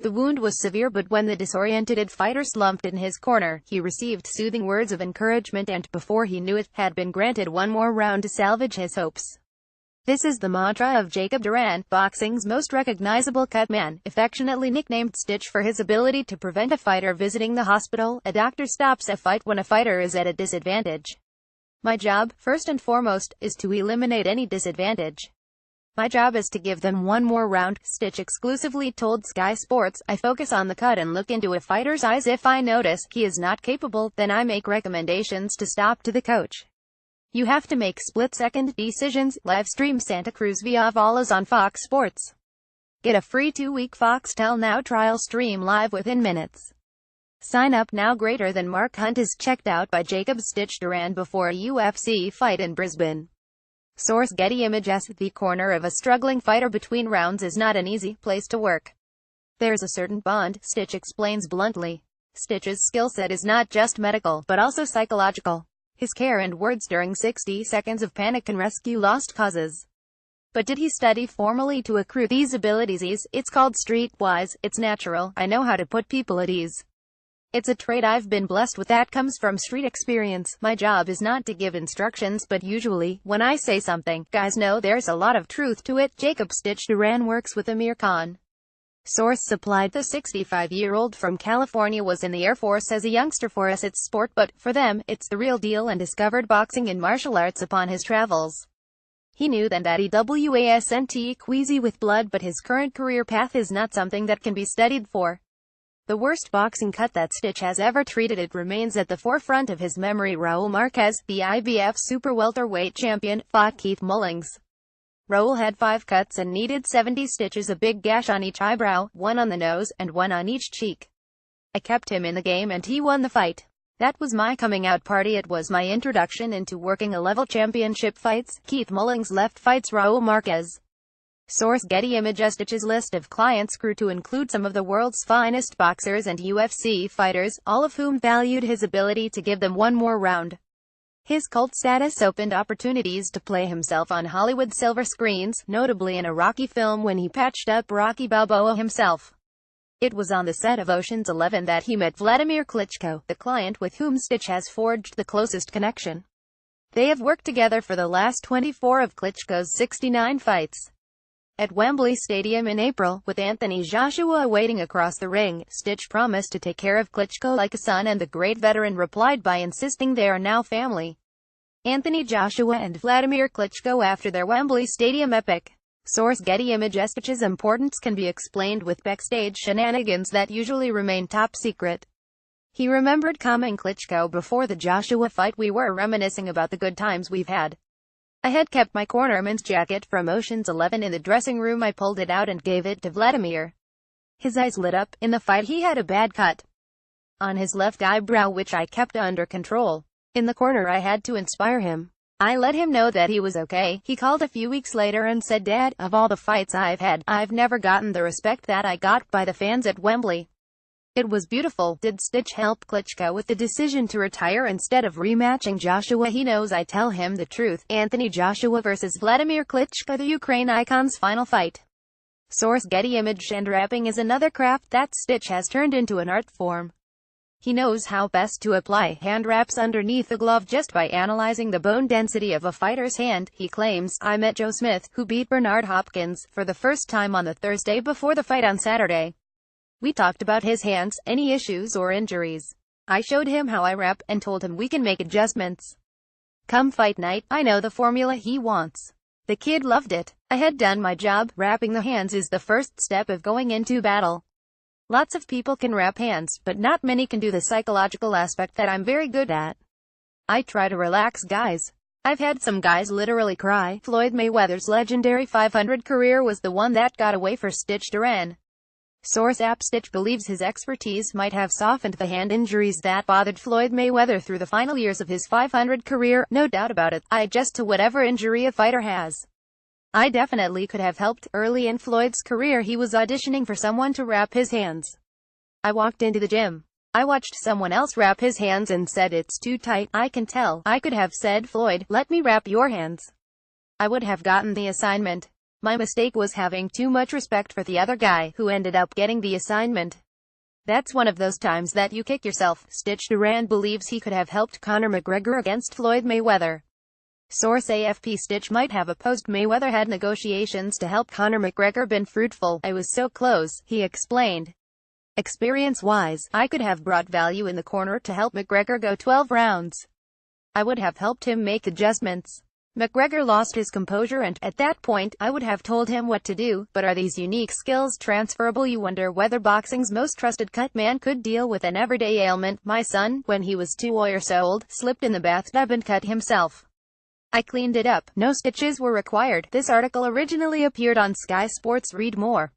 The wound was severe, but when the disorientated fighter slumped in his corner, he received soothing words of encouragement and, before he knew it, had been granted one more round to salvage his hopes. This is the mantra of Jacob Duran, boxing's most recognizable cut man, affectionately nicknamed Stitch for his ability to prevent a fighter visiting the hospital. A doctor stops a fight when a fighter is at a disadvantage. My job, first and foremost, is to eliminate any disadvantage. My job is to give them one more round, Stitch exclusively told Sky Sports. I focus on the cut and look into a fighter's eyes. If I notice he is not capable, then I make recommendations to stop to the coach. You have to make split-second decisions. Live stream Santa Cruz via Volas on Fox Sports. Get a free 2-week Foxtel Now trial, stream live within minutes. Sign up now. Greater than Mark Hunt is checked out by Jacob Stitch Duran before a UFC fight in Brisbane. Source: Getty Images. The corner of a struggling fighter between rounds is not an easy place to work. There's a certain bond, Stitch explains bluntly. Stitch's skill set is not just medical, but also psychological. His care and words during 60 seconds of panic can rescue lost causes. But did he study formally to accrue these abilities? It's called streetwise. It's natural. I know how to put people at ease. It's a trait I've been blessed with that comes from street experience. My job is not to give instructions, but usually, when I say something, guys know there's a lot of truth to it. Jacob Stitch Duran works with Amir Khan. Source supplied. The 65-year-old from California was in the Air Force as a youngster. For us it's sport, but for them, it's the real deal, and discovered boxing and martial arts upon his travels. He knew then that he wasn't queasy with blood, but his current career path is not something that can be studied for. The worst boxing cut that Stitch has ever treated, it remains at the forefront of his memory. Raul Marquez, the IBF super welterweight champion, fought Keith Mullings. Raul had 5 cuts and needed 70 stitches, a big gash on each eyebrow, one on the nose, and one on each cheek. I kept him in the game and he won the fight. That was my coming out party. It was my introduction into working a level championship fights. Keith Mullings left fights Raul Marquez. Source: Getty Images. Stitch's list of clients grew to include some of the world's finest boxers and UFC fighters, all of whom valued his ability to give them one more round. His cult status opened opportunities to play himself on Hollywood silver screens, notably in a Rocky film when he patched up Rocky Balboa himself. It was on the set of Ocean's 11 that he met Vladimir Klitschko, the client with whom Stitch has forged the closest connection. They have worked together for the last 24 of Klitschko's 69 fights. At Wembley Stadium in April, with Anthony Joshua waiting across the ring, Stitch promised to take care of Klitschko like a son, and the great veteran replied by insisting they are now family. Anthony Joshua and Vladimir Klitschko after their Wembley Stadium epic. Source: Getty Images. Stitch's importance can be explained with backstage shenanigans that usually remain top secret. He remembered calming Klitschko before the Joshua fight. We were reminiscing about the good times we've had. I had kept my cornerman's jacket from Ocean's 11 in the dressing room. I pulled it out and gave it to Vladimir. His eyes lit up. In the fight he had a bad cut on his left eyebrow, which I kept under control. In the corner I had to inspire him. I let him know that he was okay. He called a few weeks later and said, "Dad, of all the fights I've had, I've never gotten the respect that I got by the fans at Wembley. It was beautiful." Did Stitch help Klitschko with the decision to retire instead of rematching Joshua? He knows I tell him the truth. Anthony Joshua vs. Vladimir Klitschko, the Ukraine icon's final fight. Source: Getty Images. Hand wrapping is another craft that Stitch has turned into an art form. He knows how best to apply hand wraps underneath a glove just by analyzing the bone density of a fighter's hand. He claims, "I met Joe Smith, who beat Bernard Hopkins, for the first time on the Thursday before the fight on Saturday. We talked about his hands, any issues or injuries. I showed him how I wrap, and told him we can make adjustments. Come fight night, I know the formula he wants." The kid loved it. I had done my job. Wrapping the hands is the first step of going into battle. Lots of people can wrap hands, but not many can do the psychological aspect that I'm very good at. I try to relax guys. I've had some guys literally cry. Floyd Mayweather's legendary 500 career was the one that got away for Stitch Duran. Source: App. Stitch believes his expertise might have softened the hand injuries that bothered Floyd Mayweather through the final years of his 500 career. No doubt about it. I adjust to whatever injury a fighter has. I definitely could have helped. Early in Floyd's career he was auditioning for someone to wrap his hands. I walked into the gym. I watched someone else wrap his hands and said, "It's too tight, I can tell." I could have said, "Floyd, let me wrap your hands." I would have gotten the assignment. My mistake was having too much respect for the other guy, who ended up getting the assignment. That's one of those times that you kick yourself. Stitch Duran believes he could have helped Conor McGregor against Floyd Mayweather. Source AFP: Stitch might have opposed Mayweather had negotiations to help Conor McGregor been fruitful. I was so close, he explained. Experience-wise, I could have brought value in the corner to help McGregor go 12 rounds. I would have helped him make adjustments. McGregor lost his composure and, at that point, I would have told him what to do. But are these unique skills transferable? You wonder whether boxing's most trusted cut man could deal with an everyday ailment. My son, when he was 2 years old, slipped in the bathtub and cut himself. I cleaned it up. No stitches were required. This article originally appeared on Sky Sports. Read more.